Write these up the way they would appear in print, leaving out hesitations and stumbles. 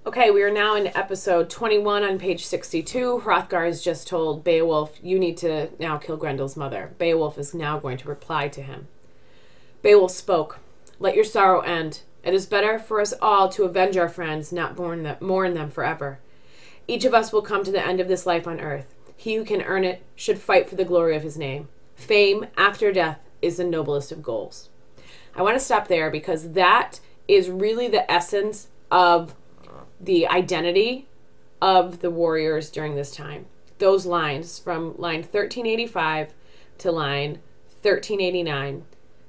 Okay, we are now in episode 21 on page 62. Hrothgar has just told Beowulf, you need to now kill Grendel's mother. Beowulf is now going to reply to him. Beowulf spoke, "Let your sorrow end. It is better for us all to avenge our friends, not mourn them forever. Each of us will come to the end of this life on earth. He who can earn it should fight for the glory of his name. Fame after death is the noblest of goals." I want to stop there because that is really the essence of the identity of the warriors during this time. Those lines from line 1385 to line 1389.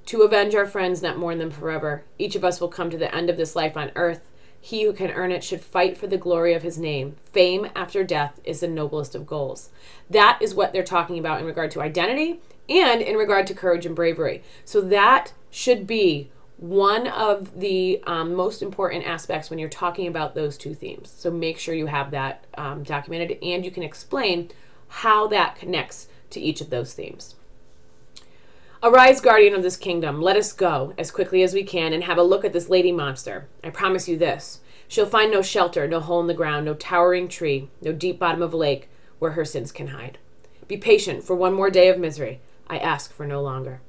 To avenge our friends, not mourn them forever. Each of us will come to the end of this life on earth. He who can earn it should fight for the glory of his name. Fame after death is the noblest of goals. That is what they're talking about in regard to identity and in regard to courage and bravery. So that should be one of the most important aspects when you're talking about those two themes. So make sure you have that documented and you can explain how that connects to each of those themes. "Arise, guardian of this kingdom. Let us go as quickly as we can and have a look at this lady monster. I promise you this. She'll find no shelter, no hole in the ground, no towering tree, no deep bottom of a lake where her sins can hide. Be patient for one more day of misery. I ask for no longer."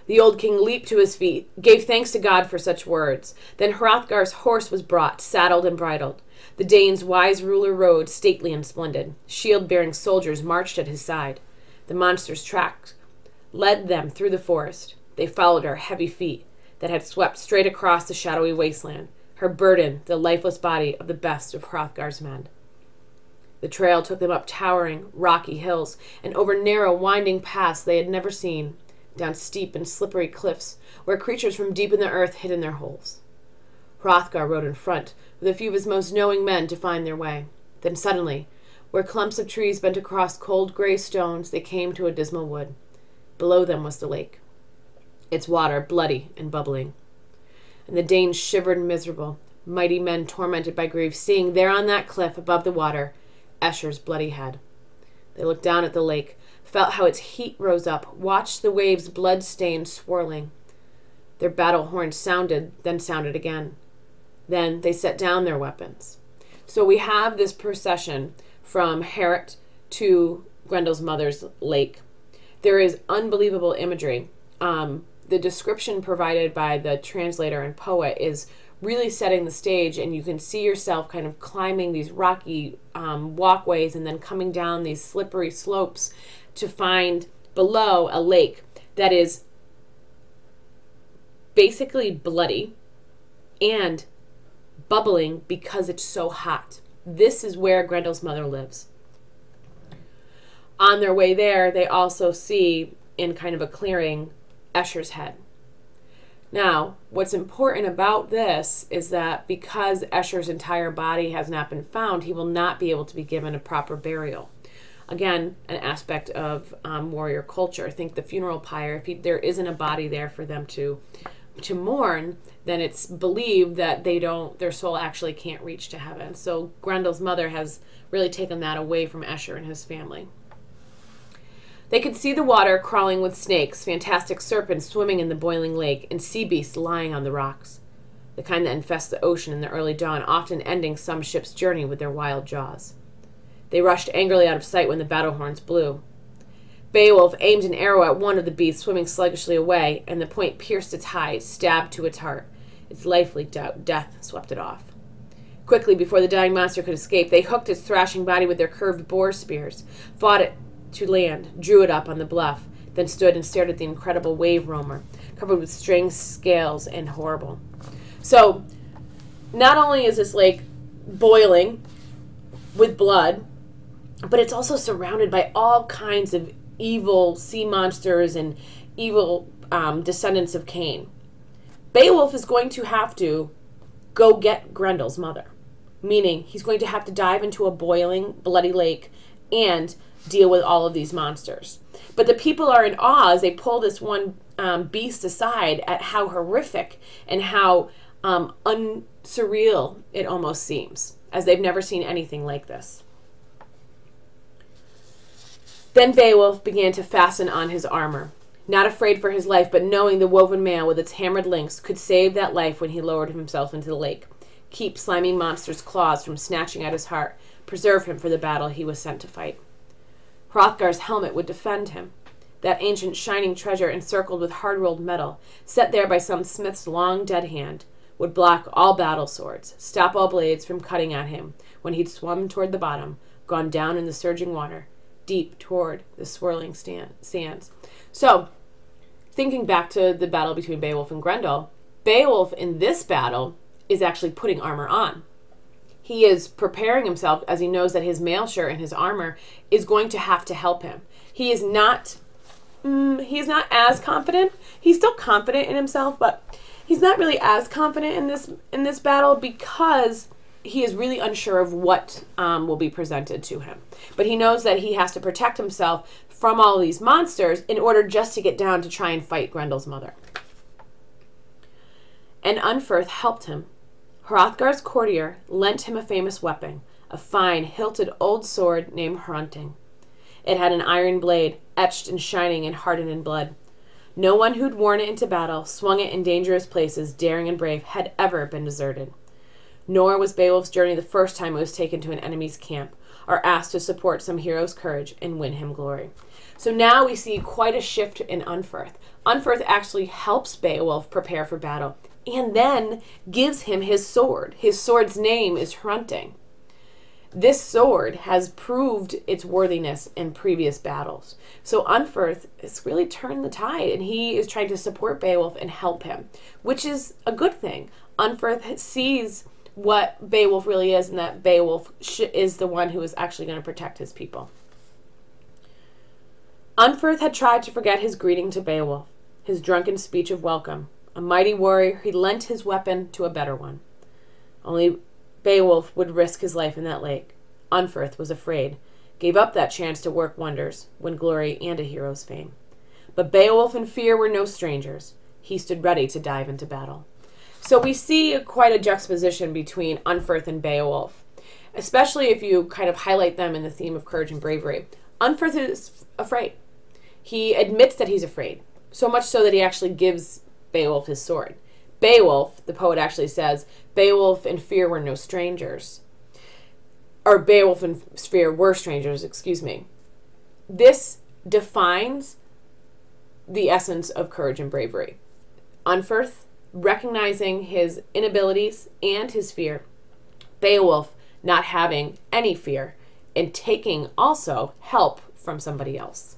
The old king leaped to his feet, gave thanks to God for such words. Then Hrothgar's horse was brought, saddled and bridled. The Danes' wise ruler rode, stately and splendid. Shield-bearing soldiers marched at his side. The monster's tracks led them through the forest. They followed her heavy feet that had swept straight across the shadowy wasteland. Her burden, the lifeless body of the best of Hrothgar's men. The trail took them up towering, rocky hills and over narrow, winding paths they had never seen, down steep and slippery cliffs where creatures from deep in the earth hid in their holes. Hrothgar rode in front with a few of his most knowing men to find their way. Then suddenly, where clumps of trees bent across cold gray stones, they came to a dismal wood. Below them was the lake, its water bloody and bubbling. And the Danes shivered miserable, mighty men tormented by grief, seeing there on that cliff above the water Escher's bloody head. They looked down at the lake, felt how its heat rose up, watched the waves blood-stained swirling. Their battle horns sounded, then sounded again. Then they set down their weapons. So we have this procession from Heorot to Grendel's mother's lake. There is unbelievable imagery. The description provided by the translator and poet is really setting the stage, and you can see yourself kind of climbing these rocky walkways and then coming down these slippery slopes to find below a lake that is basically bloody and bubbling because it's so hot. This is where Grendel's mother lives. On their way there, they also see, in kind of a clearing, Escher's head. Now, what's important about this is that because Escher's entire body has not been found, he will not be able to be given a proper burial. Again, an aspect of warrior culture. Think the funeral pyre. If there isn't a body there for them to mourn, then it's believed that their soul actually can't reach to heaven. So Grendel's mother has really taken that away from Escher and his family. They could see the water crawling with snakes, fantastic serpents swimming in the boiling lake, and sea beasts lying on the rocks, the kind that infest the ocean in the early dawn, often ending some ship's journey with their wild jaws. They rushed angrily out of sight when the battle horns blew. Beowulf aimed an arrow at one of the beasts swimming sluggishly away, and the point pierced its hide, stabbed to its heart. Its lifeless death swept it off. Quickly, before the dying monster could escape, they hooked its thrashing body with their curved boar spears, fought it to land, drew it up on the bluff, then stood and stared at the incredible wave roamer, covered with strange scales and horrible. So, not only is this lake boiling with blood, but it's also surrounded by all kinds of evil sea monsters and evil descendants of Cain. Beowulf is going to have to go get Grendel's mother, meaning he's going to have to dive into a boiling, bloody lake and deal with all of these monsters. But the people are in awe as they pull this one beast aside at how horrific and how unsurreal it almost seems, as they've never seen anything like this. Then Beowulf began to fasten on his armor, not afraid for his life, but knowing the woven mail with its hammered links could save that life when he lowered himself into the lake. keep slimy monster's claws from snatching at his heart, preserve him for the battle he was sent to fight. Hrothgar's helmet would defend him. That ancient shining treasure encircled with hard-rolled metal, set there by some smith's long dead hand, would block all battle swords, stop all blades from cutting at him when he'd swum toward the bottom, gone down in the surging water, deep toward the swirling sands. So, thinking back to the battle between Beowulf and Grendel, Beowulf in this battle is actually putting armor on. He is preparing himself as he knows that his mail shirt and his armor is going to have to help him. He is not as confident. He's still confident in himself, but he's not really as confident in this battle because he is really unsure of what will be presented to him. But he knows that he has to protect himself from all these monsters in order just to get down to try and fight Grendel's mother. And Unferth helped him. Hrothgar's courtier lent him a famous weapon, a fine, hilted old sword named Hrunting. It had an iron blade, etched and shining and hardened in blood. No one who'd worn it into battle, swung it in dangerous places, daring and brave, had ever been deserted. Nor was Beowulf's journey the first time it was taken to an enemy's camp, or asked to support some hero's courage and win him glory. So now we see quite a shift in Unferth. Unferth actually helps Beowulf prepare for battle, and then gives him his sword. His sword's name is Hrunting. This sword has proved its worthiness in previous battles. So Unferth has really turned the tide, and he is trying to support Beowulf and help him, which is a good thing. Unferth sees what Beowulf really is, and that Beowulf is the one who is actually going to protect his people. Unferth had tried to forget his greeting to Beowulf, his drunken speech of welcome. A mighty warrior, he lent his weapon to a better one. Only Beowulf would risk his life in that lake. Unferth was afraid, gave up that chance to work wonders, win glory and a hero's fame. But Beowulf and fear were no strangers. He stood ready to dive into battle. So we see quite a juxtaposition between Unferth and Beowulf, especially if you kind of highlight them in the theme of courage and bravery. Unferth is afraid. He admits that he's afraid, so much so that he actually gives Beowulf his sword. Beowulf, the poet actually says, Beowulf and fear were no strangers. Or Beowulf and fear were strangers, excuse me. This defines the essence of courage and bravery. Unferth, recognizing his inabilities and his fear. Beowulf, not having any fear, and taking also help from somebody else.